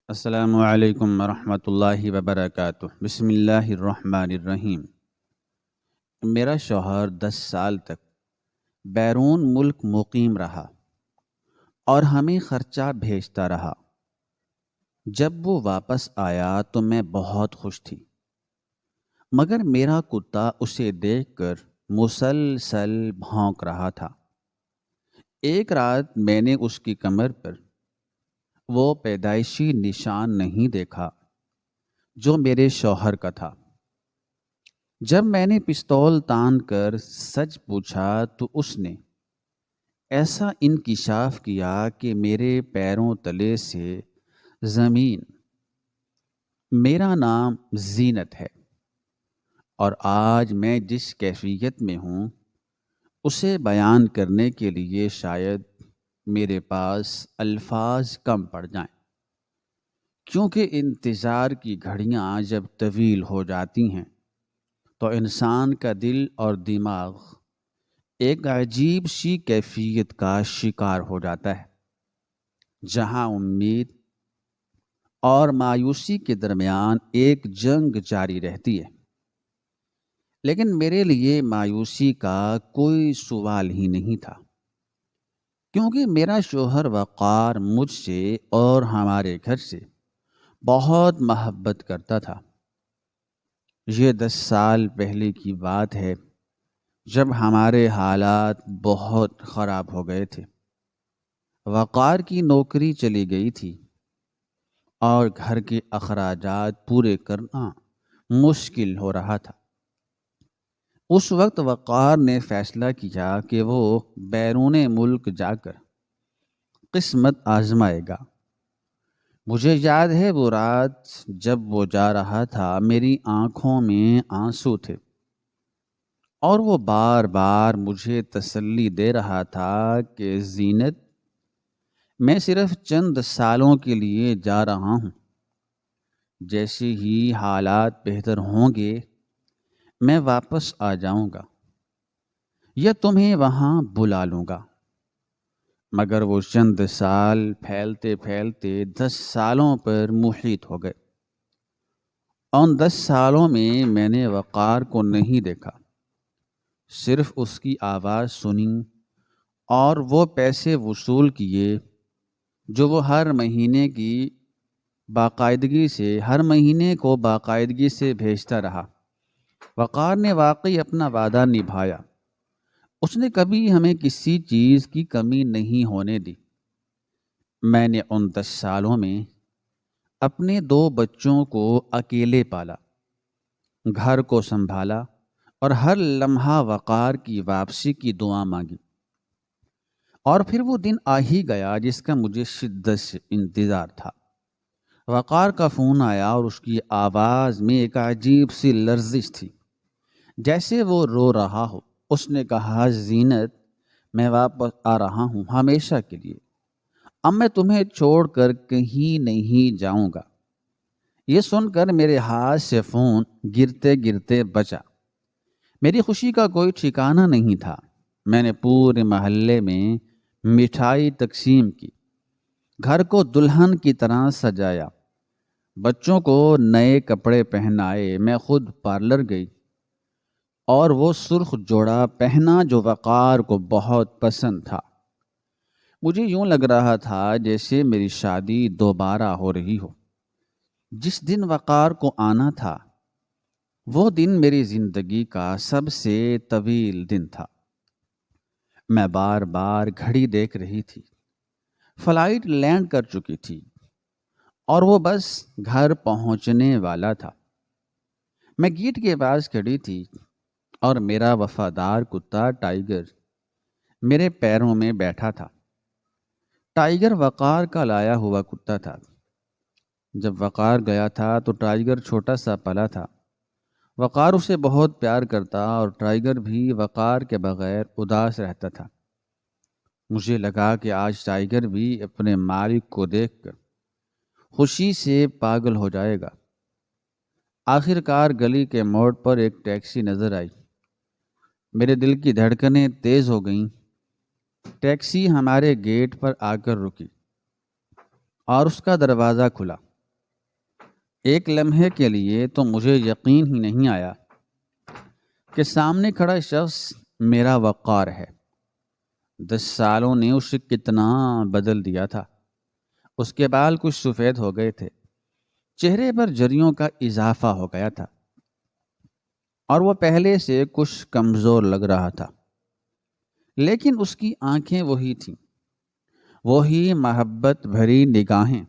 السلام علیکم ورحمۃ اللہ وبرکاتہ۔ بسم اللہ الرحمن الرحیم۔ میرا شوہر 10 سال تک بیرون ملک مقیم رہا اور ہمیں خرچہ بھیجتا رہا۔ جب وہ واپس آیا تو میں بہت خوش تھی، مگر میرا کتا اسے دیکھ کر مسلسل بھونک رہا تھا۔ ایک رات میں نے اس کی کمر پر وہ پیدائشی نشان نہیں دیکھا جو میرے شوہر کا تھا۔ جب میں نے پستول تان کر سچ پوچھا تو اس نے ایسا انکشاف کیا کہ میرے پیروں تلے سے زمین۔ میرا نام زینت ہے، اور آج میں جس کیفیت میں ہوں اسے بیان کرنے کے لیے شاید میرے پاس الفاظ کم پڑ جائیں، کیونکہ انتظار کی گھڑیاں جب طویل ہو جاتی ہیں تو انسان کا دل اور دماغ ایک عجیب سی کیفیت کا شکار ہو جاتا ہے، جہاں امید اور مایوسی کے درمیان ایک جنگ جاری رہتی ہے۔ لیکن میرے لیے مایوسی کا کوئی سوال ہی نہیں تھا، کیونکہ میرا شوہر وقار مجھ سے اور ہمارے گھر سے بہت محبت کرتا تھا۔ یہ 10 سال پہلے کی بات ہے، جب ہمارے حالات بہت خراب ہو گئے تھے۔ وقار کی نوکری چلی گئی تھی اور گھر کے اخراجات پورے کرنا مشکل ہو رہا تھا۔ اس وقت وقار نے فیصلہ کیا کہ وہ بیرون ملک جا کر قسمت آزمائے گا۔ مجھے یاد ہے وہ رات جب وہ جا رہا تھا، میری آنکھوں میں آنسو تھے، اور وہ بار بار مجھے تسلی دے رہا تھا کہ زینت، میں صرف چند سالوں کے لیے جا رہا ہوں، جیسے ہی حالات بہتر ہوں گے میں واپس آ جاؤں گا یا تمہیں وہاں بلا لوں گا۔ مگر وہ چند سال پھیلتے پھیلتے 10 سالوں پر محیط ہو گئے۔ ان 10 سالوں میں نے وقار کو نہیں دیکھا، صرف اس کی آواز سنی اور وہ پیسے وصول کیے جو وہ ہر مہینے کو باقاعدگی سے بھیجتا رہا۔ وقار نے واقعی اپنا وعدہ نبھایا۔ اس نے کبھی ہمیں کسی چیز کی کمی نہیں ہونے دی۔ میں نے ان 10 سالوں میں اپنے 2 بچوں کو اکیلے پالا، گھر کو سنبھالا اور ہر لمحہ وقار کی واپسی کی دعا مانگی۔ اور پھر وہ دن آ ہی گیا جس کا مجھے شدت سے انتظار تھا۔ وقار کا فون آیا اور اس کی آواز میں ایک عجیب سی لرزش تھی، جیسے وہ رو رہا ہو۔ اس نے کہا، زینت، میں واپس آ رہا ہوں ہمیشہ کے لیے۔ اب میں تمہیں چھوڑ کر کہیں نہیں جاؤں گا۔ یہ سن کر میرے ہاتھ سے فون گرتے گرتے بچا۔ میری خوشی کا کوئی ٹھکانہ نہیں تھا۔ میں نے پورے محلے میں مٹھائی تقسیم کی، گھر کو دلہن کی طرح سجایا، بچوں کو نئے کپڑے پہنائے۔ میں خود پارلر گئی اور وہ سرخ جوڑا پہنا جو وقار کو بہت پسند تھا۔ مجھے یوں لگ رہا تھا جیسے میری شادی دوبارہ ہو رہی ہو۔ جس دن وقار کو آنا تھا وہ دن میری زندگی کا سب سے طویل دن تھا۔ میں بار بار گھڑی دیکھ رہی تھی۔ فلائٹ لینڈ کر چکی تھی اور وہ بس گھر پہنچنے والا تھا۔ میں گیٹ کے پاس کھڑی تھی اور میرا وفادار کتا ٹائیگر میرے پیروں میں بیٹھا تھا۔ ٹائیگر وقار کا لایا ہوا کتا تھا۔ جب وقار گیا تھا تو ٹائیگر چھوٹا سا پلا تھا۔ وقار اسے بہت پیار کرتا اور ٹائیگر بھی وقار کے بغیر اداس رہتا تھا۔ مجھے لگا کہ آج ٹائیگر بھی اپنے مالک کو دیکھ کر خوشی سے پاگل ہو جائے گا۔ آخر کار گلی کے موڑ پر ایک ٹیکسی نظر آئی۔ میرے دل کی دھڑکنیں تیز ہو گئیں۔ ٹیکسی ہمارے گیٹ پر آ کر رکی اور اس کا دروازہ کھلا۔ ایک لمحے کے لیے تو مجھے یقین ہی نہیں آیا کہ سامنے کھڑا شخص میرا وقار ہے۔ 10 سالوں نے اسے کتنا بدل دیا تھا۔ اس کے بال کچھ سفید ہو گئے تھے، چہرے پر جریوں کا اضافہ ہو گیا تھا، اور وہ پہلے سے کچھ کمزور لگ رہا تھا، لیکن اس کی آنکھیں وہی تھیں، وہی محبت بھری نگاہیں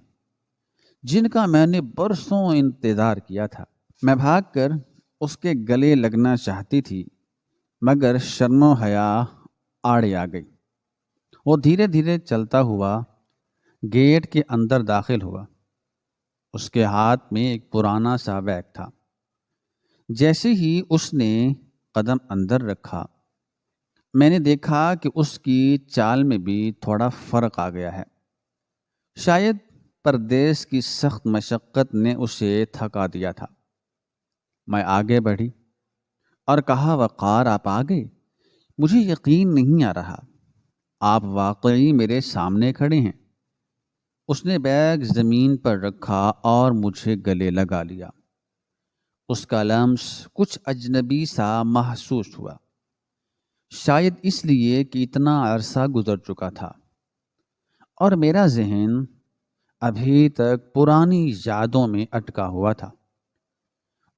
جن کا میں نے برسوں انتظار کیا تھا۔ میں بھاگ کر اس کے گلے لگنا چاہتی تھی، مگر شرم و حیا آڑے آ گئی۔ وہ دھیرے دھیرے چلتا ہوا گیٹ کے اندر داخل ہوا۔ اس کے ہاتھ میں ایک پرانا سا بیگ تھا۔ جیسے ہی اس نے قدم اندر رکھا، میں نے دیکھا کہ اس کی چال میں بھی تھوڑا فرق آ گیا ہے۔ شاید پردیس کی سخت مشقت نے اسے تھکا دیا تھا۔ میں آگے بڑھی اور کہا، وقار آپ آ گئے؟ مجھے یقین نہیں آ رہا، آپ واقعی میرے سامنے کھڑے ہیں۔ اس نے بیگ زمین پر رکھا اور مجھے گلے لگا لیا۔ اس کا لمس کچھ اجنبی سا محسوس ہوا، شاید اس لیے کہ اتنا عرصہ گزر چکا تھا اور میرا ذہن ابھی تک پرانی یادوں میں اٹکا ہوا تھا۔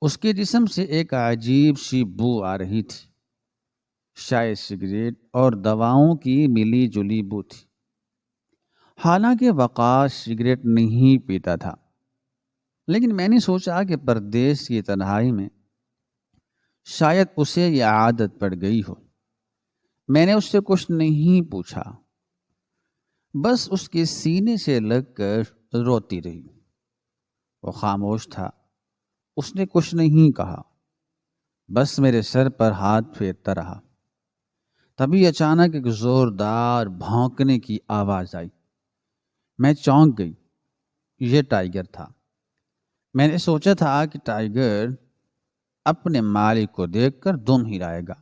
اس کے جسم سے ایک عجیب سی بو آ رہی تھی، شاید سگریٹ اور دواؤں کی ملی جلی بو تھی۔ حالانکہ وقار سگریٹ نہیں پیتا تھا، لیکن میں نے سوچا کہ پردیس کی تنہائی میں شاید اسے یہ عادت پڑ گئی ہو۔ میں نے اس سے کچھ نہیں پوچھا، بس اس کے سینے سے لگ کر روتی رہی۔ وہ خاموش تھا، اس نے کچھ نہیں کہا، بس میرے سر پر ہاتھ پھیرتا رہا۔ تبھی اچانک ایک زوردار بھونکنے کی آواز آئی۔ میں چونک گئی، یہ ٹائیگر تھا۔ میں نے سوچا تھا کہ ٹائیگر اپنے مالک کو دیکھ کر دم ہلائے گا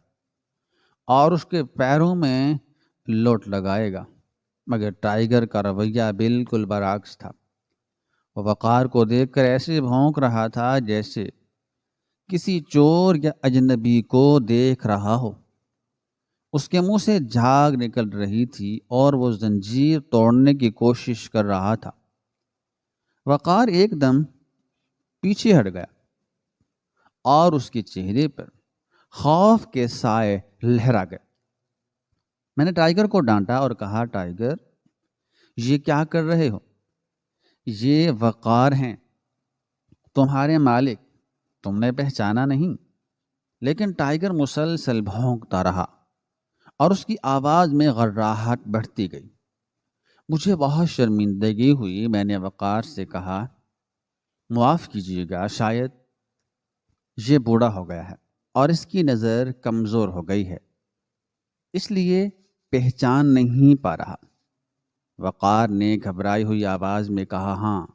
اور اس کے پیروں میں لوٹ لگائے گا، مگر ٹائیگر کا رویہ بالکل برعکس تھا۔ وہ وقار کو دیکھ کر ایسے بھونک رہا تھا جیسے کسی چور یا اجنبی کو دیکھ رہا ہو۔ اس کے منہ سے جھاگ نکل رہی تھی اور وہ زنجیر توڑنے کی کوشش کر رہا تھا۔ وقار ایک دم پیچھے ہٹ گیا اور اس کے چہرے پر خوف کے سائے لہرا گئے۔ میں نے ٹائیگر کو ڈانٹا اور کہا، ٹائیگر یہ کیا کر رہے ہو؟ یہ وقار ہیں، تمہارے مالک، تم نے پہچانا نہیں؟ لیکن ٹائیگر مسلسل بھونکتا رہا اور اس کی آواز میں غراہٹ بڑھتی گئی۔ مجھے بہت شرمندگی ہوئی۔ میں نے وقار سے کہا، معاف کیجیے گا، شاید یہ بوڑھا ہو گیا ہے اور اس کی نظر کمزور ہو گئی ہے، اس لیے پہچان نہیں پا رہا۔ وقار نے گھبرائی ہوئی آواز میں کہا، ہاں،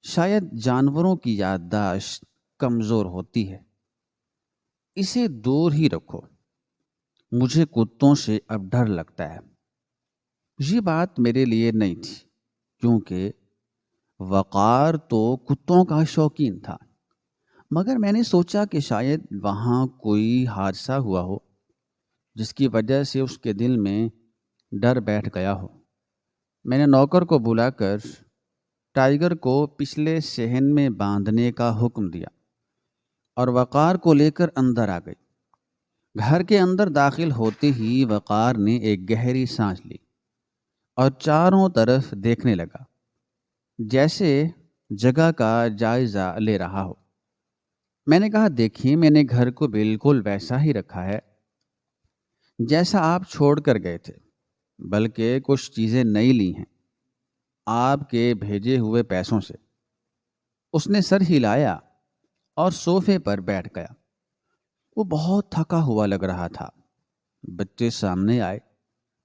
شاید جانوروں کی یادداشت کمزور ہوتی ہے، اسے دور ہی رکھو، مجھے کتوں سے اب ڈر لگتا ہے۔ یہ بات میرے لیے نہیں تھی، کیونکہ وقار تو کتوں کا شوقین تھا، مگر میں نے سوچا کہ شاید وہاں کوئی حادثہ ہوا ہو جس کی وجہ سے اس کے دل میں ڈر بیٹھ گیا ہو۔ میں نے نوکر کو بلا کر ٹائیگر کو پچھلے صحن میں باندھنے کا حکم دیا اور وقار کو لے کر اندر آ گئی۔ گھر کے اندر داخل ہوتے ہی وقار نے ایک گہری سانس لی اور چاروں طرف دیکھنے لگا، جیسے جگہ کا جائزہ لے رہا ہو۔ میں نے کہا، دیکھیے، میں نے گھر کو بالکل ویسا ہی رکھا ہے جیسا آپ چھوڑ کر گئے تھے، بلکہ کچھ چیزیں نئی لی ہیں آپ کے بھیجے ہوئے پیسوں سے۔ اس نے سر ہلایا اور صوفے پر بیٹھ گیا۔ وہ بہت تھکا ہوا لگ رہا تھا۔ بچے سامنے آئے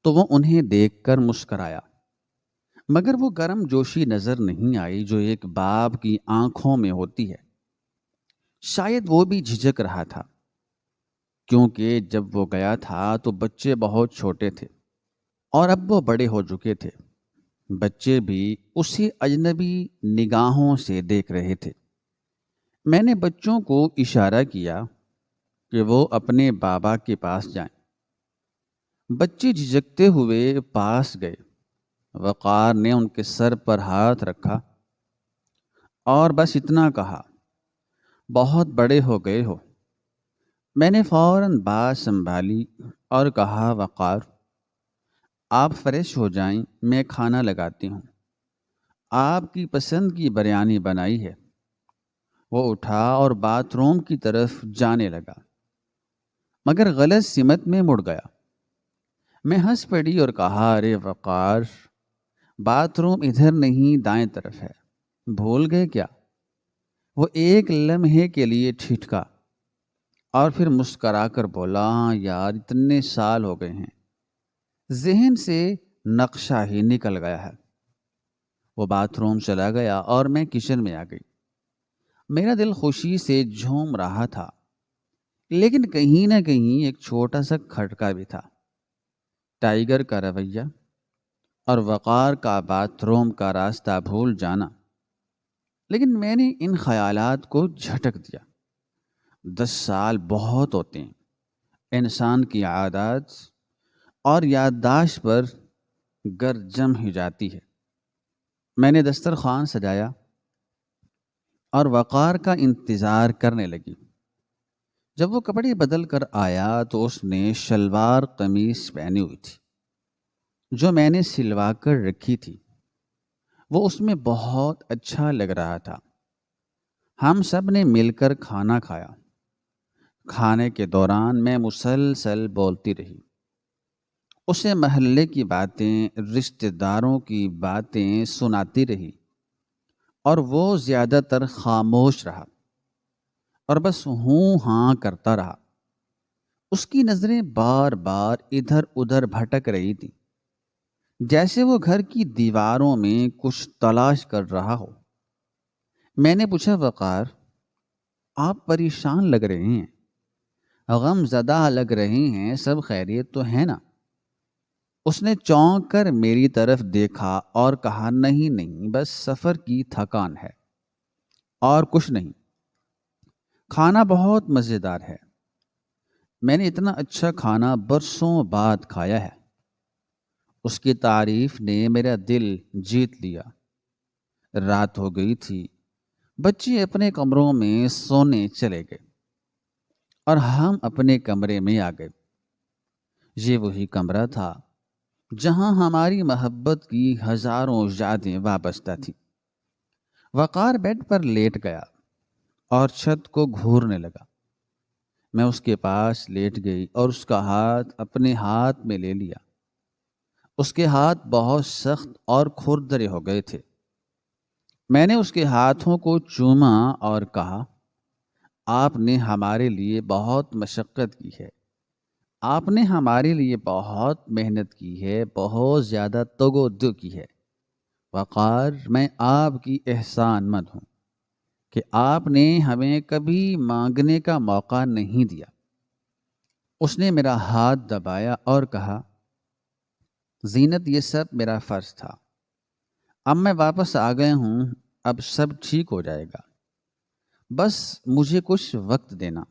تو وہ انہیں دیکھ کر مسکرایا، مگر وہ گرم جوشی نظر نہیں آئی جو ایک باپ کی آنکھوں میں ہوتی ہے۔ شاید وہ بھی جھجک رہا تھا، کیونکہ جب وہ گیا تھا تو بچے بہت چھوٹے تھے اور اب وہ بڑے ہو چکے تھے۔ بچے بھی اسے اجنبی نگاہوں سے دیکھ رہے تھے۔ میں نے بچوں کو اشارہ کیا کہ وہ اپنے بابا کے پاس جائیں۔ بچے جھجکتے ہوئے پاس گئے۔ وقار نے ان کے سر پر ہاتھ رکھا اور بس اتنا کہا، بہت بڑے ہو گئے ہو۔ میں نے فوراً بات سنبھالی اور کہا، وقار آپ فریش ہو جائیں، میں کھانا لگاتی ہوں، آپ کی پسند کی بریانی بنائی ہے۔ وہ اٹھا اور باتھ روم کی طرف جانے لگا، مگر غلط سمت میں مڑ گیا۔ میں ہنس پڑی اور کہا، ارے وقار، باتھ روم ادھر نہیں، دائیں طرف ہے، بھول گئے کیا؟ وہ ایک لمحے کے لیے ٹھٹکا اور پھر مسکرا کر بولا، ہاں یار، اتنے سال ہو گئے ہیں، ذہن سے نقشہ ہی نکل گیا ہے۔ وہ باتھ روم چلا گیا اور میں کچن میں آ گئی۔ میرا دل خوشی سے جھوم رہا تھا، لیکن کہیں نہ کہیں ایک چھوٹا سا کھٹکا بھی تھا۔ ٹائیگر کا رویہ اور وقار کا باتھ روم کا راستہ بھول جانا۔ لیکن میں نے ان خیالات کو جھٹک دیا۔ 10 سال بہت ہوتے ہیں، انسان کی عادات اور یادداشت پر گر جم ہی جاتی ہے۔ میں نے دسترخوان سجایا اور وقار کا انتظار کرنے لگی۔ جب وہ کپڑے بدل کر آیا تو اس نے شلوار قمیص پہنی ہوئی تھی جو میں نے سلوا کر رکھی تھی۔ وہ اس میں بہت اچھا لگ رہا تھا۔ ہم سب نے مل کر کھانا کھایا۔ کھانے کے دوران میں مسلسل بولتی رہی۔ اسے محلے کی باتیں، رشتہ داروں کی باتیں سناتی رہی اور وہ زیادہ تر خاموش رہا اور بس ہوں ہاں کرتا رہا۔ اس کی نظریں بار بار ادھر ادھر بھٹک رہی تھی، جیسے وہ گھر کی دیواروں میں کچھ تلاش کر رہا ہو۔ میں نے پوچھا، وقار، آپ پریشان لگ رہے ہیں، غم زدہ لگ رہے ہیں، سب خیریت تو ہے نا؟ اس نے چونک کر میری طرف دیکھا اور کہا، نہیں نہیں، بس سفر کی تھکان ہے اور کچھ نہیں۔ کھانا بہت مزیدار ہے، میں نے اتنا اچھا کھانا برسوں بعد کھایا ہے۔ اس کی تعریف نے میرا دل جیت لیا۔ رات ہو گئی تھی، بچے اپنے کمروں میں سونے چلے گئے اور ہم اپنے کمرے میں آ گئے۔ یہ وہی کمرہ تھا جہاں ہماری محبت کی ہزاروں یادیں وابستہ تھیں۔ وقار بیڈ پر لیٹ گیا اور چھت کو گھورنے لگا۔ میں اس کے پاس لیٹ گئی اور اس کا ہاتھ اپنے ہاتھ میں لے لیا۔ اس کے ہاتھ بہت سخت اور کھردرے ہو گئے تھے۔ میں نے اس کے ہاتھوں کو چوما اور کہا، آپ نے ہمارے لیے بہت مشقت کی ہے، آپ نے ہمارے لیے بہت محنت کی ہے، بہت زیادہ تگ و دو کی ہے۔ وقار، میں آپ کی احسان مند ہوں کہ آپ نے ہمیں کبھی مانگنے کا موقع نہیں دیا۔ اس نے میرا ہاتھ دبایا اور کہا، زینت، یہ سب میرا فرض تھا، اب میں واپس آ گیا ہوں، اب سب ٹھیک ہو جائے گا، بس مجھے کچھ وقت دینا۔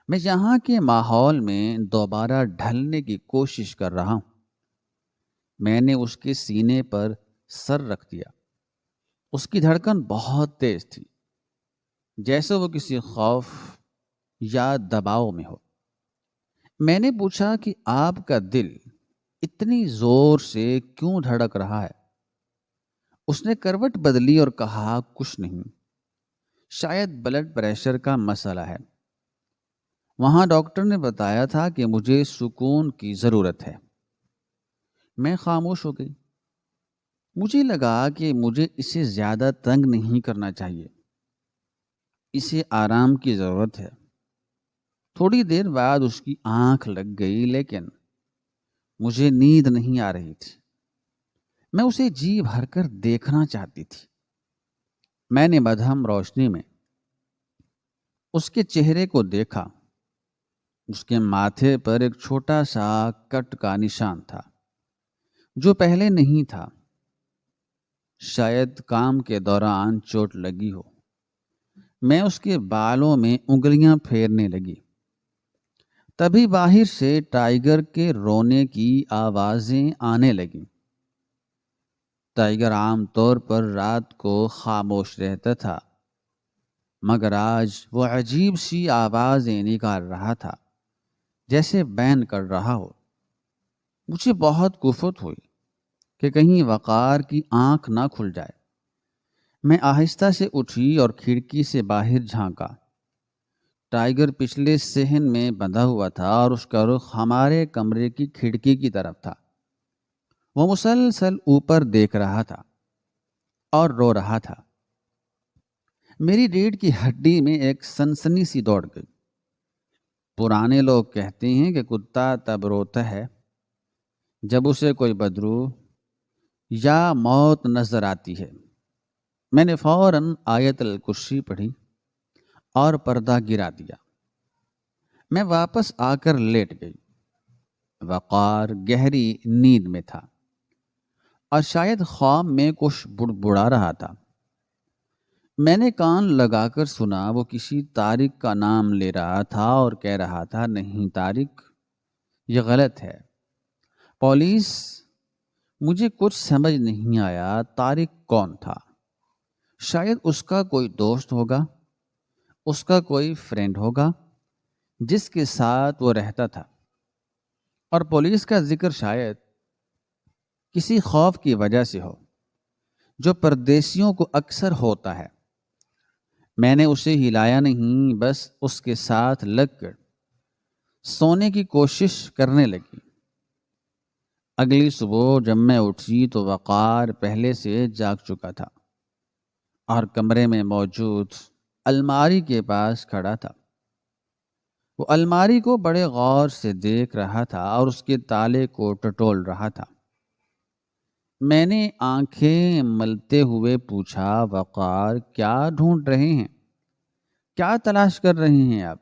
میں یہاں کے ماحول میں دوبارہ ڈھلنے کی کوشش کر رہا ہوں۔ میں نے اس کے سینے پر سر رکھ دیا۔ اس کی دھڑکن بہت تیز تھی، جیسے وہ کسی خوف یا دباؤ میں ہو۔ میں نے پوچھا کہ آپ کا دل اتنی زور سے کیوں دھڑک رہا ہے؟ اس نے کروٹ بدلی اور کہا، کچھ نہیں، شاید بلڈ پریشر کا مسئلہ ہے۔ وہاں ڈاکٹر نے بتایا تھا کہ مجھے سکون کی ضرورت ہے۔ میں خاموش ہو گئی۔ مجھے لگا کہ مجھے اسے زیادہ تنگ نہیں کرنا چاہیے، اسے آرام کی ضرورت ہے۔ تھوڑی دیر بعد اس کی آنکھ لگ گئی، لیکن مجھے نیند نہیں آ رہی تھی۔ میں اسے جی بھر کر دیکھنا چاہتی تھی۔ میں نے مدھم روشنی میں اس کے چہرے کو دیکھا۔ اس کے ماتھے پر ایک چھوٹا سا کٹ کا نشان تھا جو پہلے نہیں تھا۔ شاید کام کے دوران چوٹ لگی ہو۔ میں اس کے بالوں میں انگلیاں پھیرنے لگی۔ تبھی باہر سے ٹائیگر کے رونے کی آوازیں آنے لگیں۔ ٹائیگر عام طور پر رات کو خاموش رہتا تھا، مگر آج وہ عجیب سی آوازیں نکال رہا تھا، جیسے بین کر رہا ہو۔ مجھے بہت کفت ہوئی کہ کہیں وقار کی آنکھ نہ کھل جائے۔ میں آہستہ سے اٹھی اور کھڑکی سے باہر جھانکا۔ ٹائیگر پچھلے صحن میں بندھا ہوا تھا اور اس کا رخ ہمارے کمرے کی کھڑکی کی طرف تھا۔ وہ مسلسل اوپر دیکھ رہا تھا اور رو رہا تھا۔ میری ریڑھ کی ہڈی میں ایک سنسنی سی دوڑ گئی۔ پرانے لوگ کہتے ہیں کہ کتا تب روتا ہے جب اسے کوئی بدرو یا موت نظر آتی ہے۔ میں نے فوراً آیت الکرسی پڑھی اور پردہ گرا دیا۔ میں واپس آ کر لیٹ گئی۔ وقار گہری نیند میں تھا اور شاید خواب میں کچھ بڑبڑا رہا تھا۔ میں نے کان لگا کر سنا، وہ کسی طارق کا نام لے رہا تھا اور کہہ رہا تھا، نہیں طارق، یہ غلط ہے۔ پولیس، مجھے کچھ سمجھ نہیں آیا طارق کون تھا۔ شاید اس کا کوئی دوست ہوگا، اس کا کوئی فرینڈ ہوگا جس کے ساتھ وہ رہتا تھا، اور پولیس کا ذکر شاید کسی خوف کی وجہ سے ہو جو پردیسیوں کو اکثر ہوتا ہے۔ میں نے اسے ہلایا نہیں، بس اس کے ساتھ لگ کر سونے کی کوشش کرنے لگی۔ اگلی صبح جب میں اٹھی تو وقار پہلے سے جاگ چکا تھا اور کمرے میں موجود الماری کے پاس کھڑا تھا۔ وہ الماری کو بڑے غور سے دیکھ رہا تھا اور اس کے تالے کو ٹٹول رہا تھا۔ میں نے آنکھیں ملتے ہوئے پوچھا، وقار، کیا ڈھونڈ رہے ہیں؟ کیا تلاش کر رہے ہیں آپ؟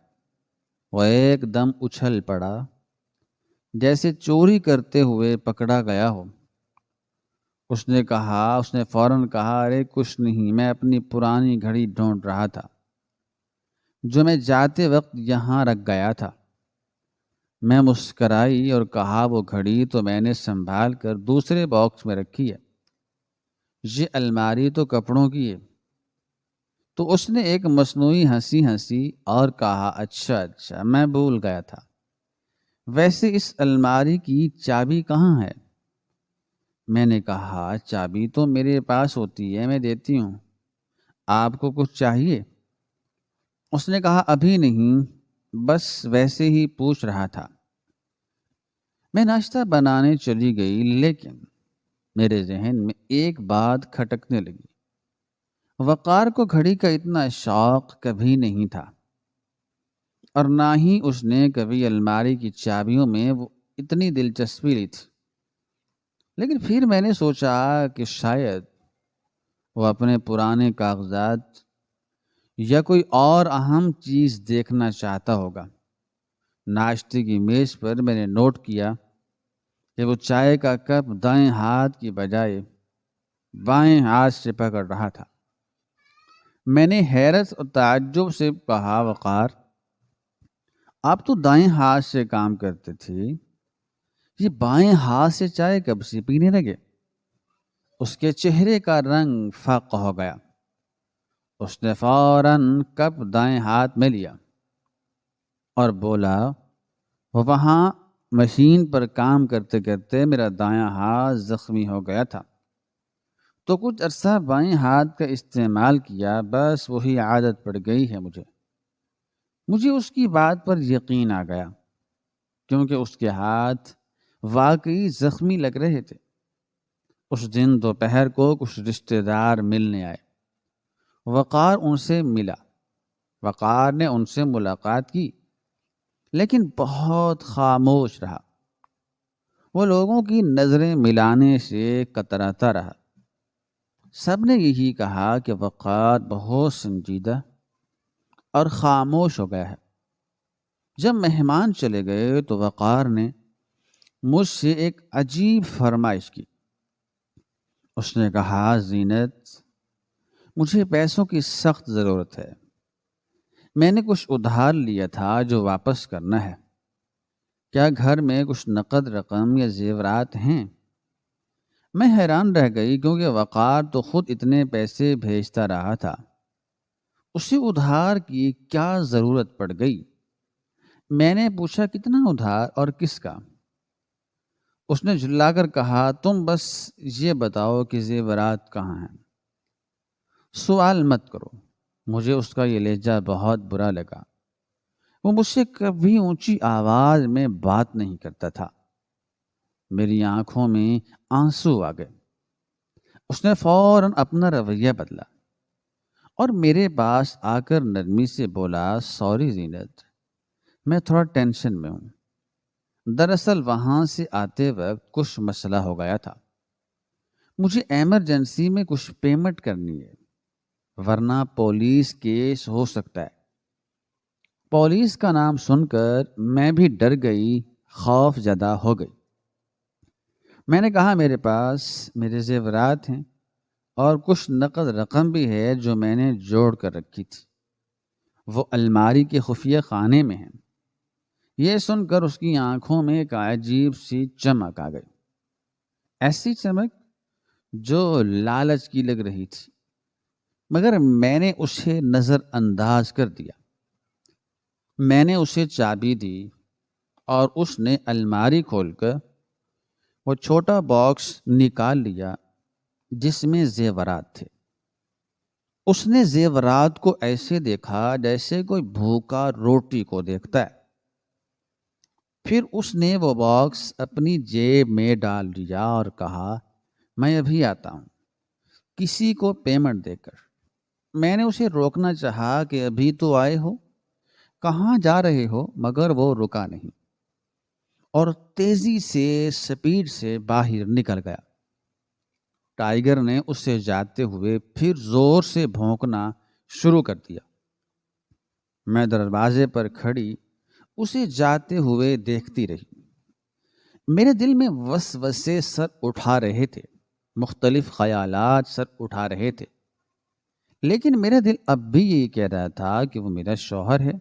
وہ ایک دم اچھل پڑا، جیسے چوری کرتے ہوئے پکڑا گیا ہو۔ اس نے فوراً کہا، ارے کچھ نہیں، میں اپنی پرانی گھڑی ڈھونڈ رہا تھا جو میں جاتے وقت یہاں رکھ گیا تھا۔ میں مسکرائی اور کہا، وہ گھڑی تو میں نے سنبھال کر دوسرے باکس میں رکھی ہے، یہ الماری تو کپڑوں کی ہے۔ تو اس نے ایک مصنوعی ہنسی اور کہا، اچھا میں بھول گیا تھا، ویسے اس الماری کی چابی کہاں ہے؟ میں نے کہا، چابی تو میرے پاس ہوتی ہے، میں دیتی ہوں، آپ کو کچھ چاہیے؟ اس نے کہا، ابھی نہیں، بس ویسے ہی پوچھ رہا تھا۔ میں ناشتہ بنانے چلی گئی، لیکن میرے ذہن میں ایک بات کھٹکنے لگی۔ وقار کو گھڑی کا اتنا شوق کبھی نہیں تھا، اور نہ ہی اس نے کبھی الماری کی چابیوں میں وہ اتنی دلچسپی لی تھی۔ لیکن پھر میں نے سوچا کہ شاید وہ اپنے پرانے کاغذات یا کوئی اور اہم چیز دیکھنا چاہتا ہوگا۔ ناشتے کی میز پر میں نے نوٹ کیا کہ وہ چائے کا کپ دائیں ہاتھ کی بجائے بائیں ہاتھ سے پکڑ رہا تھا۔ میں نے حیرت اور تعجب سے کہا، وقار، آپ تو دائیں ہاتھ سے کام کرتے تھے، یہ بائیں ہاتھ سے چائے کب سے پینے لگے؟ اس کے چہرے کا رنگ فاق ہو گیا۔ اس نے فوراً کپ دائیں ہاتھ میں لیا اور بولا، وہاں مشین پر کام کرتے کرتے میرا دایاں ہاتھ زخمی ہو گیا تھا، تو کچھ عرصہ بائیں ہاتھ کا استعمال کیا، بس وہی عادت پڑ گئی ہے مجھے اس کی بات پر یقین آ گیا، کیونکہ اس کے ہاتھ واقعی زخمی لگ رہے تھے۔ اس دن دوپہر کو کچھ رشتہ دار ملنے آئے۔ وقار ان سے ملا۔ وقار نے ان سے ملاقات کی، لیکن بہت خاموش رہا۔ وہ لوگوں کی نظریں ملانے سے کتراتا رہا۔ سب نے یہی کہا کہ وقار بہت سنجیدہ اور خاموش ہو گیا ہے۔ جب مہمان چلے گئے تو وقار نے مجھ سے ایک عجیب فرمائش کی۔ اس نے کہا زینت مجھے پیسوں کی سخت ضرورت ہے، میں نے کچھ ادھار لیا تھا جو واپس کرنا ہے، کیا گھر میں کچھ نقد رقم یا زیورات ہیں؟ میں حیران رہ گئی کیونکہ وقار تو خود اتنے پیسے بھیجتا رہا تھا، اسے ادھار کی کیا ضرورت پڑ گئی؟ میں نے پوچھا کتنا ادھار اور کس کا؟ اس نے جھلا کر کہا تم بس یہ بتاؤ کہ زیورات کہاں ہیں، سوال مت کرو۔ مجھے اس کا یہ لہجہ بہت برا لگا، وہ مجھ سے کبھی اونچی آواز میں بات نہیں کرتا تھا۔ میری آنکھوں میں آنسو آ گئے۔ اس نے فوراً اپنا رویہ بدلا اور میرے پاس آ کر نرمی سے بولا سوری زینت، میں تھوڑا ٹینشن میں ہوں، دراصل وہاں سے آتے وقت کچھ مسئلہ ہو گیا تھا، مجھے ایمرجنسی میں کچھ پیمنٹ کرنی ہے ورنہ پولیس کیس ہو سکتا ہے۔ پولیس کا نام سن کر میں بھی ڈر گئی، خوف زدہ ہو گئی۔ میں نے کہا میرے پاس میرے زیورات ہیں اور کچھ نقد رقم بھی ہے جو میں نے جوڑ کر رکھی تھی، وہ الماری کے خفیہ خانے میں ہیں۔ یہ سن کر اس کی آنکھوں میں ایک عجیب سی چمک آ گئی، ایسی چمک جو لالچ کی لگ رہی تھی، مگر میں نے اسے نظر انداز کر دیا۔ میں نے اسے چابی دی اور اس نے الماری کھول کر وہ چھوٹا باکس نکال لیا جس میں زیورات تھے۔ اس نے زیورات کو ایسے دیکھا جیسے کوئی بھوکا روٹی کو دیکھتا ہے، پھر اس نے وہ باکس اپنی جیب میں ڈال دیا اور کہا میں ابھی آتا ہوں کسی کو پیمنٹ دے کر۔ میں نے اسے روکنا چاہا کہ ابھی تو آئے ہو، کہاں جا رہے ہو، مگر وہ رکا نہیں اور تیزی سے سپیڈ سے باہر نکل گیا۔ ٹائیگر نے اس سے جاتے ہوئے پھر زور سے بھونکنا شروع کر دیا۔ میں دروازے پر کھڑی اسے جاتے ہوئے دیکھتی رہی۔ میرے دل میں وسوسے سر اٹھا رہے تھے، مختلف خیالات سر اٹھا رہے تھے، لیکن میرا دل اب بھی یہی کہہ رہا تھا کہ وہ میرا شوہر ہے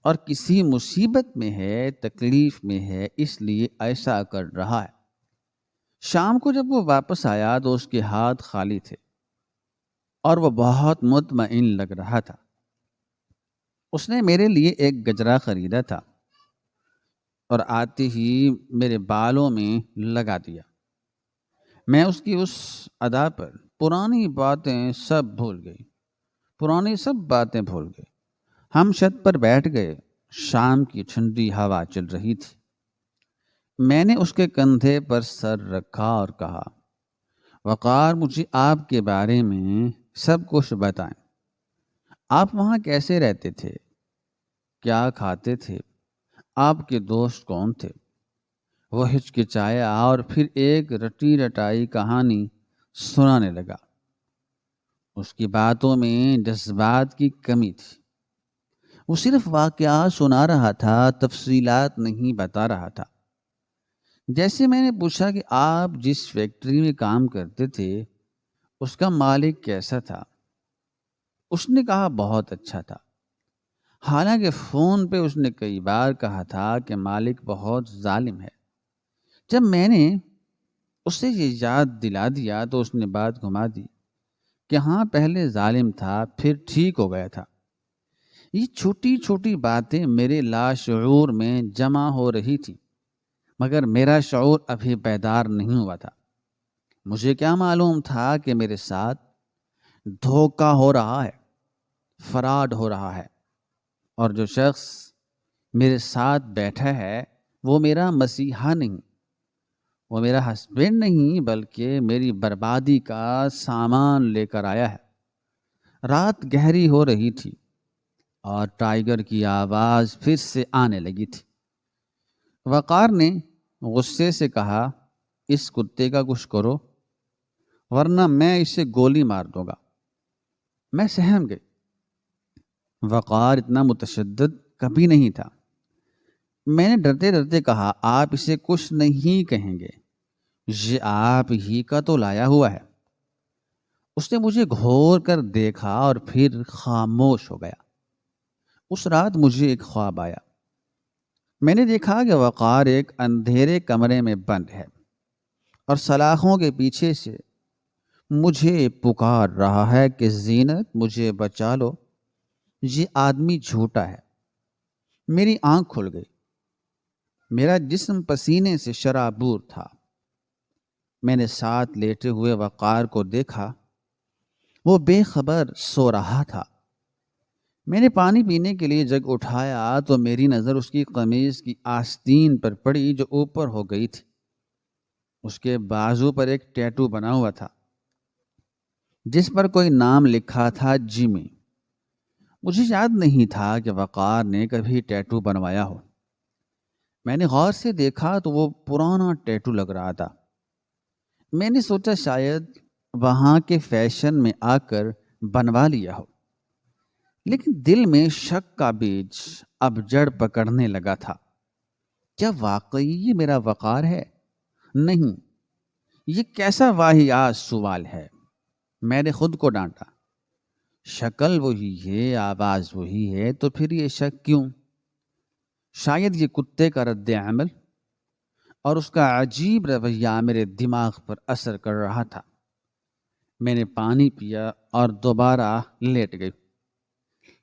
اور کسی مصیبت میں ہے، تکلیف میں ہے، اس لیے ایسا کر رہا ہے۔ شام کو جب وہ واپس آیا تو اس کے ہاتھ خالی تھے اور وہ بہت مطمئن لگ رہا تھا۔ اس نے میرے لیے ایک گجرا خریدا تھا اور آتے ہی میرے بالوں میں لگا دیا۔ میں اس کی اس ادا پر پرانی باتیں سب بھول گئی۔ ہم چھت پر بیٹھ گئے، شام کی ٹھنڈی ہوا چل رہی تھی۔ میں نے اس کے کندھے پر سر رکھا اور کہا وقار مجھے آپ کے بارے میں سب کچھ بتائیں، آپ وہاں کیسے رہتے تھے، کیا کھاتے تھے، آپ کے دوست کون تھے؟ وہ ہچکچایا اور پھر ایک رٹی رٹائی کہانی سنانے لگا۔ اس کی باتوں میں جذبات کی کمی تھی، وہ صرف واقعات سنا رہا تھا، تفصیلات نہیں بتا رہا تھا۔ جیسے میں نے پوچھا کہ آپ جس فیکٹری میں کام کرتے تھے اس کا مالک کیسا تھا، اس نے کہا بہت اچھا تھا، حالانکہ فون پہ اس نے کئی بار کہا تھا کہ مالک بہت ظالم ہے۔ جب میں نے اسے یہ یاد دلا دیا تو اس نے بات گھما دی کہ ہاں پہلے ظالم تھا پھر ٹھیک ہو گیا تھا۔ یہ چھوٹی چھوٹی باتیں میرے لاشعور میں جمع ہو رہی تھی، مگر میرا شعور ابھی بیدار نہیں ہوا تھا۔ مجھے کیا معلوم تھا کہ میرے ساتھ دھوکہ ہو رہا ہے، فراڈ ہو رہا ہے، اور جو شخص میرے ساتھ بیٹھا ہے وہ میرا مسیحا نہیں، وہ میرا ہسبینڈ نہیں، بلکہ میری بربادی کا سامان لے کر آیا ہے۔ رات گہری ہو رہی تھی اور ٹائیگر کی آواز پھر سے آنے لگی تھی۔ وقار نے غصے سے کہا اس کتے کا کچھ کرو ورنہ میں اسے گولی مار دوں گا۔ میں سہم گئی، وقار اتنا متشدد کبھی نہیں تھا۔ میں نے ڈرتے ڈرتے کہا آپ اسے کچھ نہیں کہیں گے، یہ آپ ہی کا تو لایا ہوا ہے۔ اس نے مجھے گھور کر دیکھا اور پھر خاموش ہو گیا۔ اس رات مجھے ایک خواب آیا۔ میں نے دیکھا کہ وقار ایک اندھیرے کمرے میں بند ہے اور سلاخوں کے پیچھے سے مجھے پکار رہا ہے کہ زینت مجھے بچا لو، یہ آدمی جھوٹا ہے۔ میری آنکھ کھل گئی، میرا جسم پسینے سے شرابور تھا۔ میں نے ساتھ لیٹے ہوئے وقار کو دیکھا، وہ بے خبر سو رہا تھا۔ میں نے پانی پینے کے لیے جگ اٹھایا تو میری نظر اس کی قمیض کی آستین پر پڑی جو اوپر ہو گئی تھی۔ اس کے بازو پر ایک ٹیٹو بنا ہوا تھا جس پر کوئی نام لکھا تھا، جیمی۔ مجھے یاد نہیں تھا کہ وقار نے کبھی ٹیٹو بنوایا ہو۔ میں نے غور سے دیکھا تو وہ پرانا ٹیٹو لگ رہا تھا۔ میں نے سوچا شاید وہاں کے فیشن میں آ کر بنوا لیا ہو، لیکن دل میں شک کا بیج اب جڑ پکڑنے لگا تھا۔ کیا واقعی یہ میرا وقار ہے؟ نہیں، یہ کیسا واہیات سوال ہے۔ میں نے خود کو ڈانٹا۔ شکل وہی ہے، آواز وہی ہے، تو پھر یہ شک کیوں؟ شاید یہ کتے کا رد عمل اور اس کا عجیب رویہ میرے دماغ پر اثر کر رہا تھا۔ میں نے پانی پیا اور دوبارہ لیٹ گئی،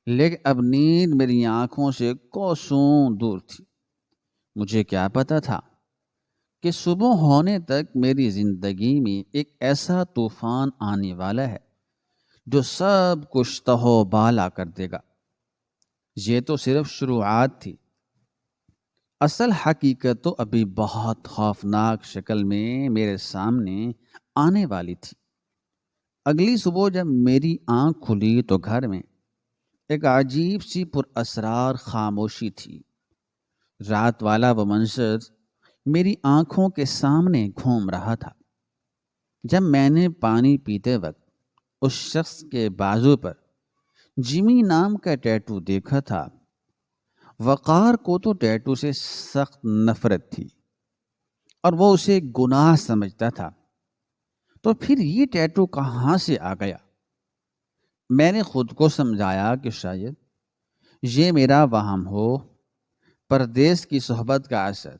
لیکن اب نیند میری آنکھوں سے کوسوں دور تھی۔ مجھے کیا پتا تھا کہ صبح ہونے تک میری زندگی میں ایک ایسا طوفان آنے والا ہے جو سب کچھ تہو بالا کر دے گا۔ یہ تو صرف شروعات تھی، اصل حقیقت تو ابھی بہت خوفناک شکل میں میرے سامنے آنے والی تھی۔ اگلی صبح جب میری آنکھ کھلی تو گھر میں ایک عجیب سی پر اسرار خاموشی تھی۔ رات والا وہ منظر میری آنکھوں کے سامنے گھوم رہا تھا۔ جب میں نے پانی پیتے وقت اس شخص کے بازو پر جیمی نام کا ٹیٹو دیکھا تھا، وقار کو تو ٹیٹو سے سخت نفرت تھی اور وہ اسے گناہ سمجھتا تھا۔ تو پھر یہ ٹیٹو کہاں سے آ گیا؟ میں نے خود کو سمجھایا کہ شاید یہ میرا وہم ہو، پردیس کی صحبت کا اثر،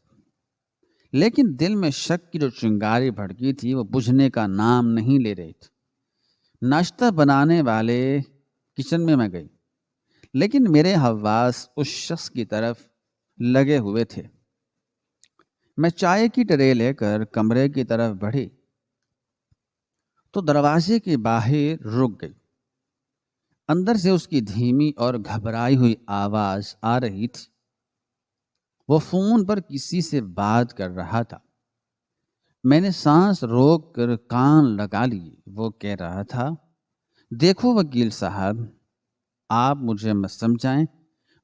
لیکن دل میں شک کی جو چنگاری بھڑکی تھی وہ بجھنے کا نام نہیں لے رہی تھی۔ ناشتہ بنانے والے کچن میں گئی، لیکن میرے حواس اس شخص کی طرف لگے ہوئے تھے۔ میں چائے کی ٹرے لے کر کمرے کی طرف بڑھی تو دروازے کے باہر رک گئی۔ اندر سے اس کی دھیمی اور گھبرائی ہوئی آواز آ رہی تھی۔ وہ فون پر کسی سے بات کر رہا تھا۔ میں نے سانس روک کر کان لگا لی۔ وہ کہہ رہا تھا، دیکھو وکیل صاحب، آپ مجھے مت سمجھائیں،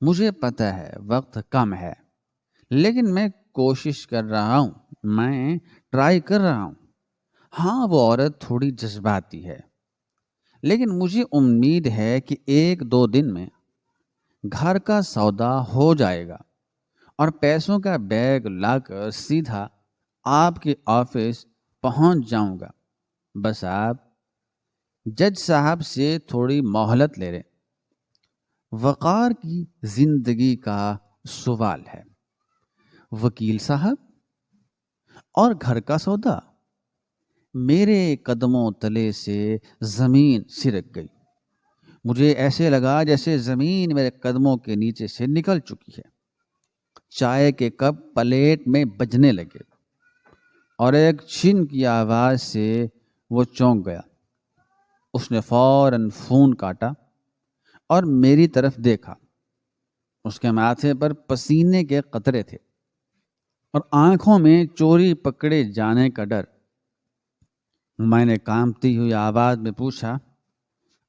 مجھے پتہ ہے وقت کم ہے، لیکن میں کوشش کر رہا ہوں، میں ٹرائی کر رہا ہوں۔ ہاں، وہ عورت تھوڑی جذباتی ہے، لیکن مجھے امید ہے کہ 1-2 دن میں گھر کا سودا ہو جائے گا اور پیسوں کا بیگ لا کر سیدھا آپ کے آفس پہنچ جاؤں گا۔ بس آپ جج صاحب سے تھوڑی مہلت لے لیں۔ وقار کی زندگی کا سوال ہے۔ وکیل صاحب اور گھر کا سودا؟ میرے قدموں تلے سے زمین سرک گئی۔ مجھے ایسے لگا جیسے زمین میرے قدموں کے نیچے سے نکل چکی ہے۔ چائے کے کپ پلیٹ میں بجنے لگے اور ایک چھن کی آواز سے وہ چونک گیا۔ اس نے فوراً فون کاٹا اور میری طرف دیکھا۔ اس کے ماتھے پر پسینے کے قطرے تھے اور آنکھوں میں چوری پکڑے جانے کا ڈر۔ میں نے کانپتی ہوئی آواز میں پوچھا،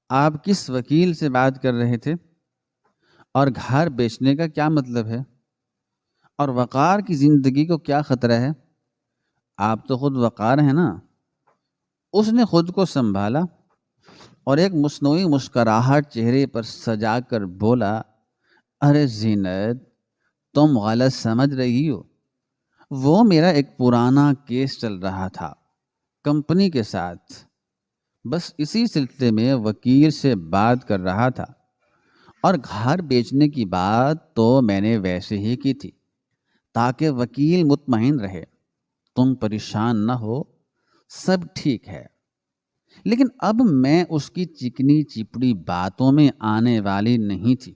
آپ کس وکیل سے بات کر رہے تھے؟ اور گھر بیچنے کا کیا مطلب ہے؟ اور وقار کی زندگی کو کیا خطرہ ہے؟ آپ تو خود وقار ہیں نا؟ اس نے خود کو سنبھالا اور ایک مصنوعی مسکراہٹ چہرے پر سجا کر بولا، ارے زینت، تم غلط سمجھ رہی ہو، وہ میرا ایک پرانا کیس چل رہا تھا کمپنی کے ساتھ، بس اسی سلسلے میں وکیل سے بات کر رہا تھا، اور گھر بیچنے کی بات تو میں نے ویسے ہی کی تھی تاکہ وکیل مطمئن رہے، تم پریشان نہ ہو، سب ٹھیک ہے۔ لیکن اب میں اس کی چکنی چپڑی باتوں میں آنے والی نہیں تھی۔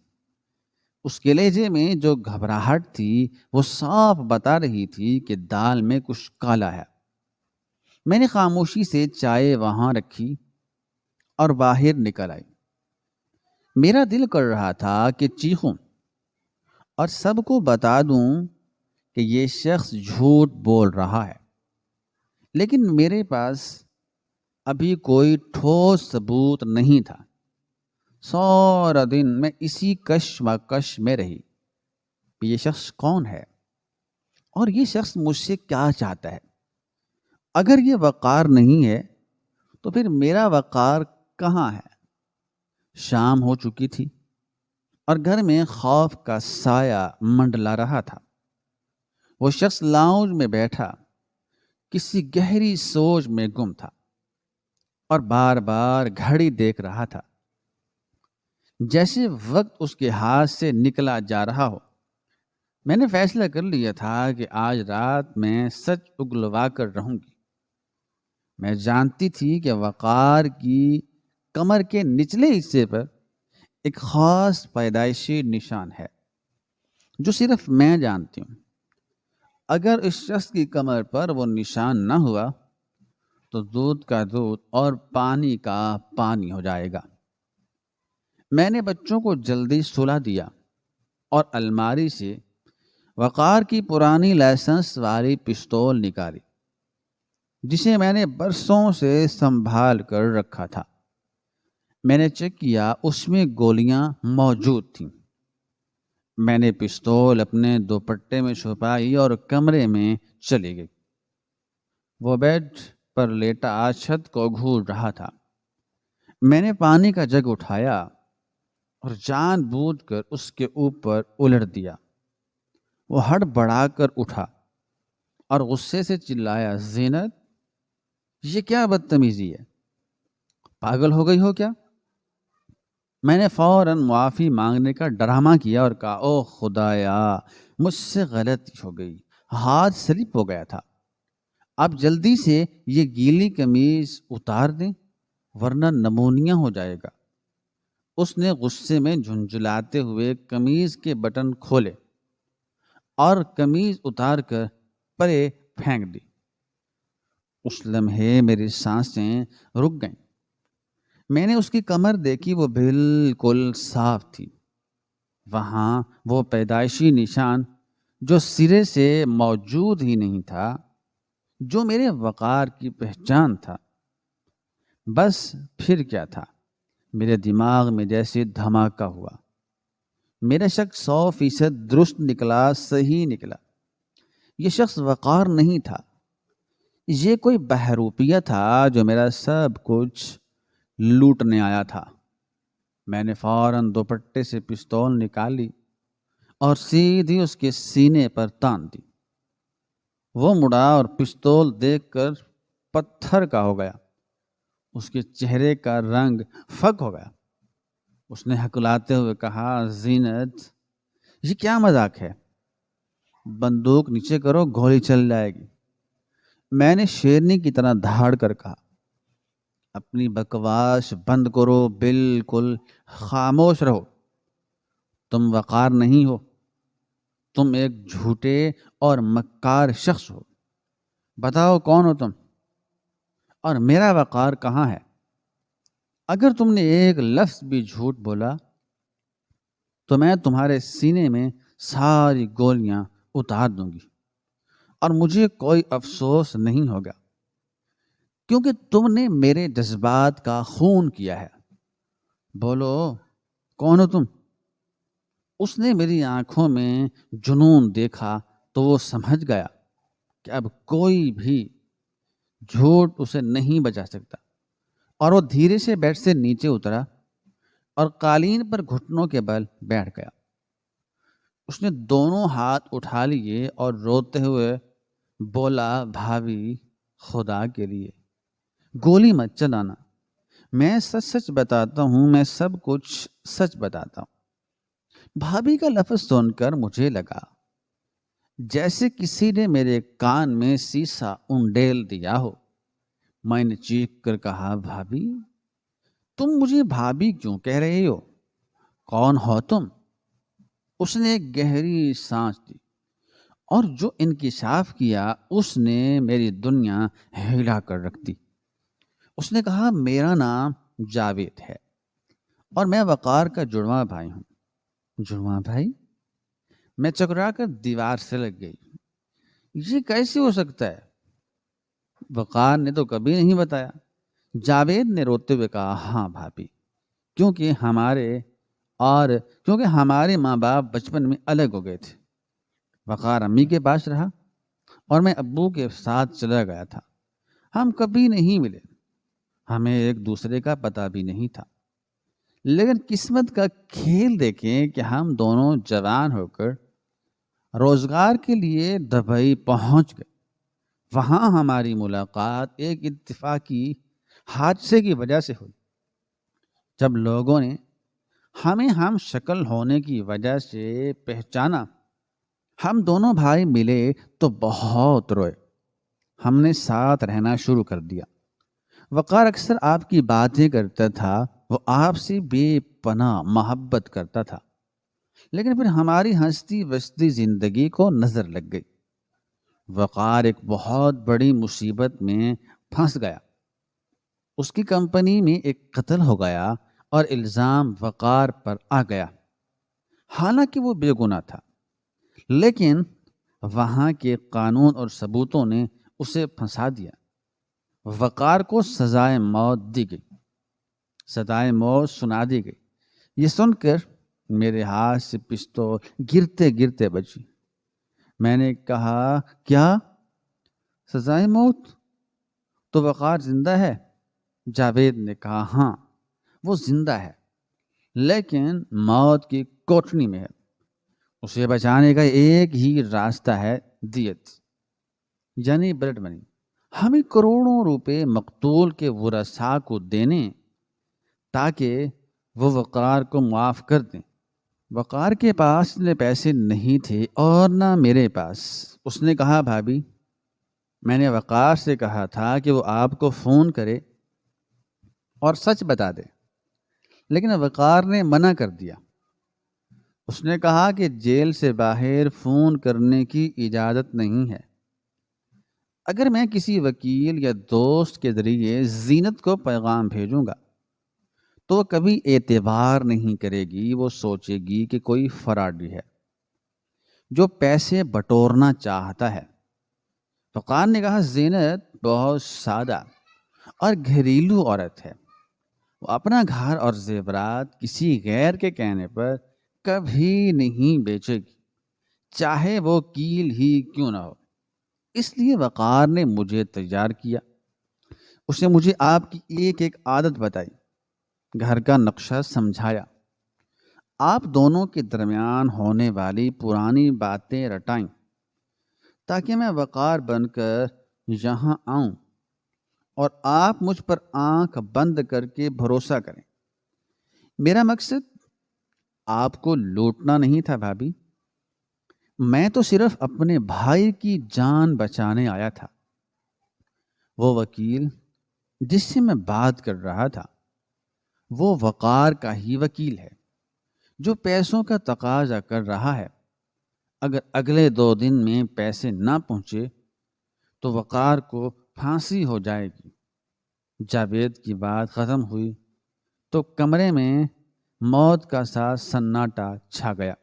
اس کے لہجے میں جو گھبراہٹ تھی وہ صاف بتا رہی تھی کہ دال میں کچھ کالا ہے۔ میں نے خاموشی سے چائے وہاں رکھی اور باہر نکل آئی۔ میرا دل کر رہا تھا کہ چیخوں اور سب کو بتا دوں کہ یہ شخص جھوٹ بول رہا ہے، لیکن میرے پاس ابھی کوئی ٹھوس ثبوت نہیں تھا۔ سارا دن میں اسی کشمکش میں رہی کہ یہ شخص کون ہے اور یہ شخص مجھ سے کیا چاہتا ہے۔ اگر یہ وقار نہیں ہے تو پھر میرا وقار کہاں ہے؟ شام ہو چکی تھی اور گھر میں خوف کا سایہ منڈلا رہا تھا۔ وہ شخص لاؤنج میں بیٹھا کسی گہری سوچ میں گم تھا اور بار بار گھڑی دیکھ رہا تھا، جیسے وقت اس کے ہاتھ سے نکلا جا رہا ہو۔ میں نے فیصلہ کر لیا تھا کہ آج رات میں سچ اگلوا کر رہوں گی۔ میں جانتی تھی کہ وقار کی کمر کے نچلے حصے پر ایک خاص پیدائشی نشان ہے جو صرف میں جانتی ہوں۔ اگر اس شخص کی کمر پر وہ نشان نہ ہوا تو دودھ کا دودھ اور پانی کا پانی ہو جائے گا۔ میں نے بچوں کو جلدی سلا دیا اور الماری سے وقار کی پرانی لائسنس والی پستول نکالی جسے میں نے برسوں سے سنبھال کر رکھا تھا۔ میں نے چیک کیا، اس میں گولیاں موجود تھیں۔ میں نے پستول اپنے دوپٹے میں چھپائی اور کمرے میں چلی گئی۔ وہ بیڈ پر لیٹا چھت کو گھور رہا تھا۔ میں نے پانی کا جگ اٹھایا اور جان بوجھ کر اس کے اوپر الٹ دیا۔ وہ ہڑبڑا کر اٹھا اور غصے سے چلایا، زینت، یہ کیا بدتمیزی ہے؟ پاگل ہو گئی ہو کیا؟ میں نے فوراً معافی مانگنے کا ڈرامہ کیا اور کہا، او خدایا، مجھ سے غلطی ہو گئی، ہاتھ سلپ ہو گیا تھا۔ آپ جلدی سے یہ گیلی قمیض اتار دیں ورنہ نمونیا ہو جائے گا۔ اس نے غصے میں جھنجھلاتے ہوئے قمیض کے بٹن کھولے اور قمیض اتار کر پرے پھینک دی۔ اس لمحے میری سانسیں رک گئیں۔ میں نے اس کی کمر دیکھی، وہ بالکل صاف تھی۔ وہاں وہ پیدائشی نشان جو سرے سے موجود ہی نہیں تھا، جو میرے وقار کی پہچان تھا۔ بس پھر کیا تھا؟ میرے دماغ میں جیسے دھماکہ ہوا۔ میرا شک 100% درست نکلا، صحیح نکلا۔ یہ شخص وقار نہیں تھا، یہ کوئی بہروپیہ تھا جو میرا سب کچھ لوٹنے آیا تھا۔ میں نے فوراً دوپٹے سے پستول نکالی اور سیدھی اس کے سینے پر تان دی۔ وہ مڑا اور پستول دیکھ کر پتھر کا ہو گیا۔ اس کے چہرے کا رنگ فک ہو گیا۔ اس نے ہکلاتے ہوئے کہا، زینت، یہ کیا مذاق ہے؟ بندوق نیچے کرو، گولی چل جائے گی۔ میں نے شیرنی کی طرح دھاڑ کر کہا، اپنی بکواس بند کرو، بالکل خاموش رہو۔ تم وقار نہیں ہو، تم ایک جھوٹے اور مکار شخص ہو۔ بتاؤ کون ہو تم اور میرا وقار کہاں ہے؟ اگر تم نے ایک لفظ بھی جھوٹ بولا تو میں تمہارے سینے میں ساری گولیاں اتار دوں گی اور مجھے کوئی افسوس نہیں ہوگا، کیونکہ تم نے میرے جذبات کا خون کیا ہے۔ بولو، کون ہو تم؟ اس نے میری آنکھوں میں جنون دیکھا تو وہ سمجھ گیا کہ اب کوئی بھی جھوٹ اسے نہیں بچا سکتا، اور وہ دھیرے سے بیڈ سے نیچے اترا اور قالین پر گھٹنوں کے بل بیٹھ گیا۔ اس نے دونوں ہاتھ اٹھا لیے اور روتے ہوئے بولا بھابھی خدا کے لیے گولی مت چلانا، میں سچ سچ بتاتا ہوں، میں سب کچھ سچ بتاتا ہوں۔ بھابھی کا لفظ سن کر مجھے لگا جیسے کسی نے میرے کان میں سیسا انڈیل دیا ہو۔ میں نے چیخ کر کہا، بھابھی تم مجھے بھابھی کیوں کہہ رہے ہو؟ کون ہو تم؟ اس نے ایک گہری سانس لی اور جو انکشاف کیا اس نے میری دنیا ہلا کر رکھ دی۔ اس نے کہا، میرا نام جاوید ہے اور میں وقار کا جڑواں بھائی ہوں۔ جڑواں بھائی؟ میں چکرا کر دیوار سے لگ گئی۔ یہ کیسے ہو سکتا ہے؟ وقار نے تو کبھی نہیں بتایا۔ جاوید نے روتے ہوئے کہا، ہاں بھابھی، کیونکہ ہمارے ماں باپ بچپن میں الگ ہو گئے تھے۔ وقار امی کے پاس رہا اور میں ابو کے ساتھ چلا گیا تھا۔ ہم کبھی نہیں ملے، ہمیں ایک دوسرے کا پتہ بھی نہیں تھا۔ لیکن قسمت کا کھیل دیکھیں کہ ہم دونوں جوان ہو کر روزگار کے لیے دبئی پہنچ گئے۔ وہاں ہماری ملاقات ایک اتفاقی حادثے کی وجہ سے ہوئی۔ جب لوگوں نے ہمیں ہم شکل ہونے کی وجہ سے پہچانا، ہم دونوں بھائی ملے تو بہت روئے۔ ہم نے ساتھ رہنا شروع کر دیا۔ وقار اکثر آپ کی باتیں کرتا تھا، وہ آپ سے بے پناہ محبت کرتا تھا، لیکن پھر ہماری ہنستی بستی زندگی کو نظر لگ گئی۔ وقار ایک بہت بڑی مصیبت میں پھنس گیا۔ اس کی کمپنی میں ایک قتل ہو گیا اور الزام وقار پر آ گیا، حالانکہ وہ بے گناہ تھا، لیکن وہاں کے قانون اور ثبوتوں نے اسے پھنسا دیا۔ وقار کو سزائے موت دی گئی، سزائے موت سنا دی گئی۔ یہ سن کر میرے ہاتھ سے پستول گرتے گرتے بچی۔ میں نے کہا، کیا سزائے موت؟ تو وقار زندہ ہے؟ جاوید نے کہا، ہاں وہ زندہ ہے، لیکن موت کی کوٹھڑی میں ہے۔ اسے بچانے کا ایک ہی راستہ ہے، دیت یعنی بلڈ منی۔ ہمیں کروڑوں روپے مقتول کے ورثاء کو دینے تاکہ وہ وقار کو معاف کر دیں۔ وقار کے پاس اتنے پیسے نہیں تھے اور نہ میرے پاس۔ اس نے کہا، بھابھی میں نے وقار سے کہا تھا کہ وہ آپ کو فون کرے اور سچ بتا دے، لیکن وقار نے منع کر دیا۔ اس نے کہا کہ جیل سے باہر فون کرنے کی اجازت نہیں ہے۔ اگر میں کسی وکیل یا دوست کے ذریعے زینت کو پیغام بھیجوں گا تو وہ کبھی اعتبار نہیں کرے گی، وہ سوچے گی کہ کوئی فراڈی ہے جو پیسے بٹورنا چاہتا ہے۔ وقار نے کہا، زینت بہت سادہ اور گھریلو عورت ہے، وہ اپنا گھر اور زیورات کسی غیر کے کہنے پر کبھی نہیں بیچے گی، چاہے وہ کیل ہی کیوں نہ ہو۔ اس لیے وقار نے مجھے تیار کیا۔ اس نے مجھے آپ کی ایک ایک عادت بتائی، گھر کا نقشہ سمجھایا، آپ دونوں کے درمیان ہونے والی پرانی باتیں رٹائیں تاکہ میں وقار بن کر یہاں آؤں اور آپ مجھ پر آنکھ بند کر کے بھروسہ کریں۔ میرا مقصد آپ کو لوٹنا نہیں تھا بھابھی، میں تو صرف اپنے بھائی کی جان بچانے آیا تھا۔ وہ وکیل جس سے میں بات کر رہا تھا وہ وقار کا ہی وکیل ہے جو پیسوں کا تقاضا کر رہا ہے۔ اگر اگلے 2 دن میں پیسے نہ پہنچے تو وقار کو پھانسی ہو جائے گی۔ جاوید کی بات ختم ہوئی تو کمرے میں موت کا سا سناٹا چھا گیا۔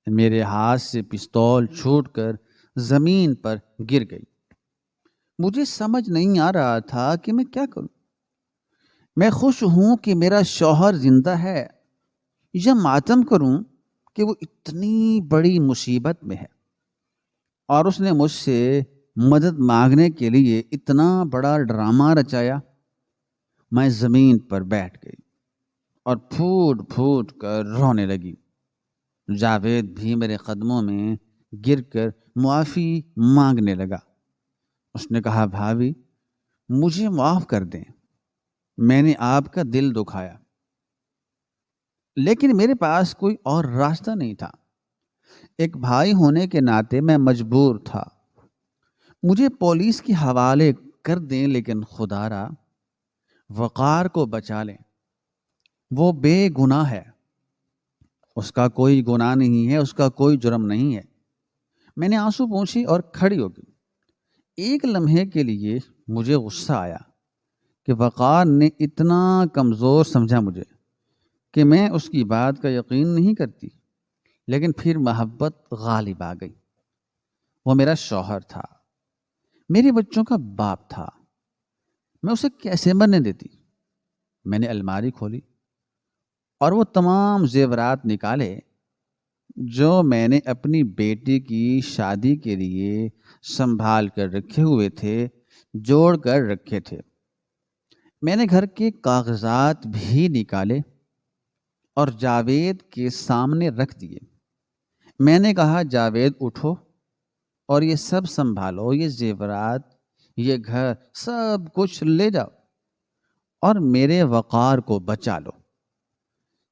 میرے ہاتھ سے پستول چھوٹ کر زمین پر گر گئی۔ مجھے سمجھ نہیں آ رہا تھا کہ میں کیا کروں۔ میں خوش ہوں کہ میرا شوہر زندہ ہے یا ماتم کروں کہ وہ اتنی بڑی مصیبت میں ہے اور اس نے مجھ سے مدد مانگنے کے لیے اتنا بڑا ڈرامہ رچایا۔ میں زمین پر بیٹھ گئی اور پھوٹ پھوٹ کر رونے لگی۔ جاوید بھی میرے قدموں میں گر کر معافی مانگنے لگا۔ اس نے کہا بھابھی مجھے معاف کر دیں، میں نے آپ کا دل دکھایا، لیکن میرے پاس کوئی اور راستہ نہیں تھا۔ ایک بھائی ہونے کے ناطے میں مجبور تھا۔ مجھے پولیس کے حوالے کر دیں، لیکن خدا را وقار کو بچا لیں، وہ بے گناہ ہے، اس کا کوئی گناہ نہیں ہے، اس کا کوئی جرم نہیں ہے۔ میں نے آنسو پوچھی اور کھڑی ہو گئی۔ ایک لمحے کے لیے مجھے غصہ آیا کہ وقار نے اتنا کمزور سمجھا مجھے کہ میں اس کی بات کا یقین نہیں کرتی، لیکن پھر محبت غالب آ گئی۔ وہ میرا شوہر تھا، میرے بچوں کا باپ تھا، میں اسے کیسے مرنے دیتی؟ میں نے الماری کھولی اور وہ تمام زیورات نکالے جو میں نے اپنی بیٹی کی شادی کے لیے سنبھال کر رکھے ہوئے تھے، جوڑ کر رکھے تھے۔ میں نے گھر کے کاغذات بھی نکالے اور جاوید کے سامنے رکھ دیے۔ میں نے کہا جاوید اٹھو اور یہ سب سنبھالو، یہ زیورات، یہ گھر، سب کچھ لے جاؤ اور میرے وقار کو بچا لو۔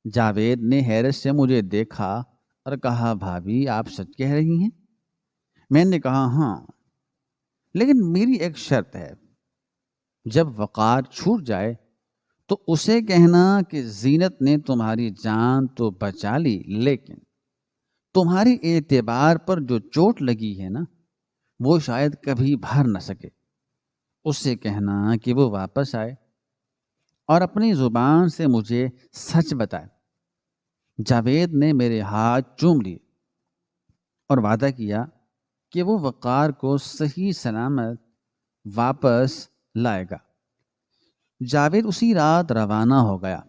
جاوید نے حیرت سے مجھے دیکھا اور کہا بھابھی آپ سچ کہہ رہی ہیں؟ میں نے کہا ہاں، لیکن میری ایک شرط ہے، جب وقار چھوٹ جائے تو اسے کہنا کہ زینت نے تمہاری جان تو بچا لی، لیکن تمہاری اعتبار پر جو چوٹ لگی ہے نا، وہ شاید کبھی بھر نہ سکے۔ اس سے کہنا کہ وہ واپس آئے اور اپنی زبان سے مجھے سچ بتائے۔ جاوید نے میرے ہاتھ چوم لیے اور وعدہ کیا کہ وہ وقار کو صحیح سلامت واپس لائے گا۔ جاوید اسی رات روانہ ہو گیا۔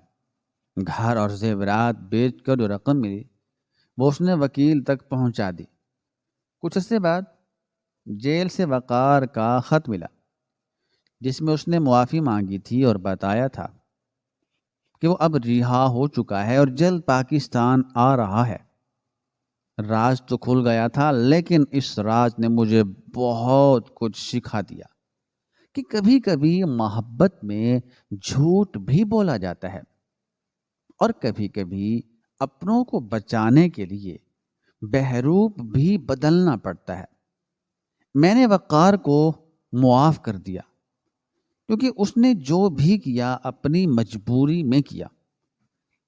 گھر اور زیورات بیچ کر جو رقم ملی وہ اس نے وکیل تک پہنچا دی۔ کچھ عرصے بعد جیل سے وقار کا خط ملا، جس میں اس نے معافی مانگی تھی اور بتایا تھا کہ وہ اب رہا ہو چکا ہے اور جلد پاکستان آ رہا ہے۔ راز تو کھل گیا تھا، لیکن اس راز نے مجھے بہت کچھ سکھا دیا کہ کبھی کبھی محبت میں جھوٹ بھی بولا جاتا ہے، اور کبھی کبھی اپنوں کو بچانے کے لیے بہروپ بھی بدلنا پڑتا ہے۔ میں نے وقار کو معاف کر دیا، کیونکہ اس نے جو بھی کیا اپنی مجبوری میں کیا،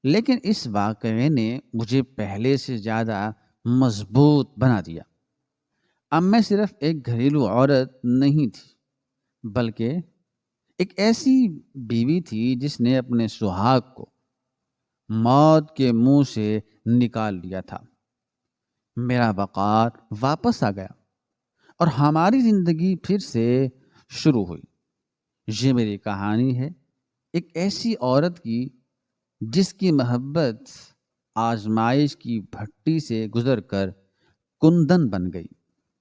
لیکن اس واقعے نے مجھے پہلے سے زیادہ مضبوط بنا دیا۔ اب میں صرف ایک گھریلو عورت نہیں تھی، بلکہ ایک ایسی بیوی تھی جس نے اپنے سہاگ کو موت کے منہ سے نکال لیا تھا۔ میرا وقار واپس آ گیا اور ہماری زندگی پھر سے شروع ہوئی۔ یہ میری کہانی ہے ایک ایسی عورت کی جس کی محبت آزمائش کی بھٹی سے گزر کر کندن بن گئی۔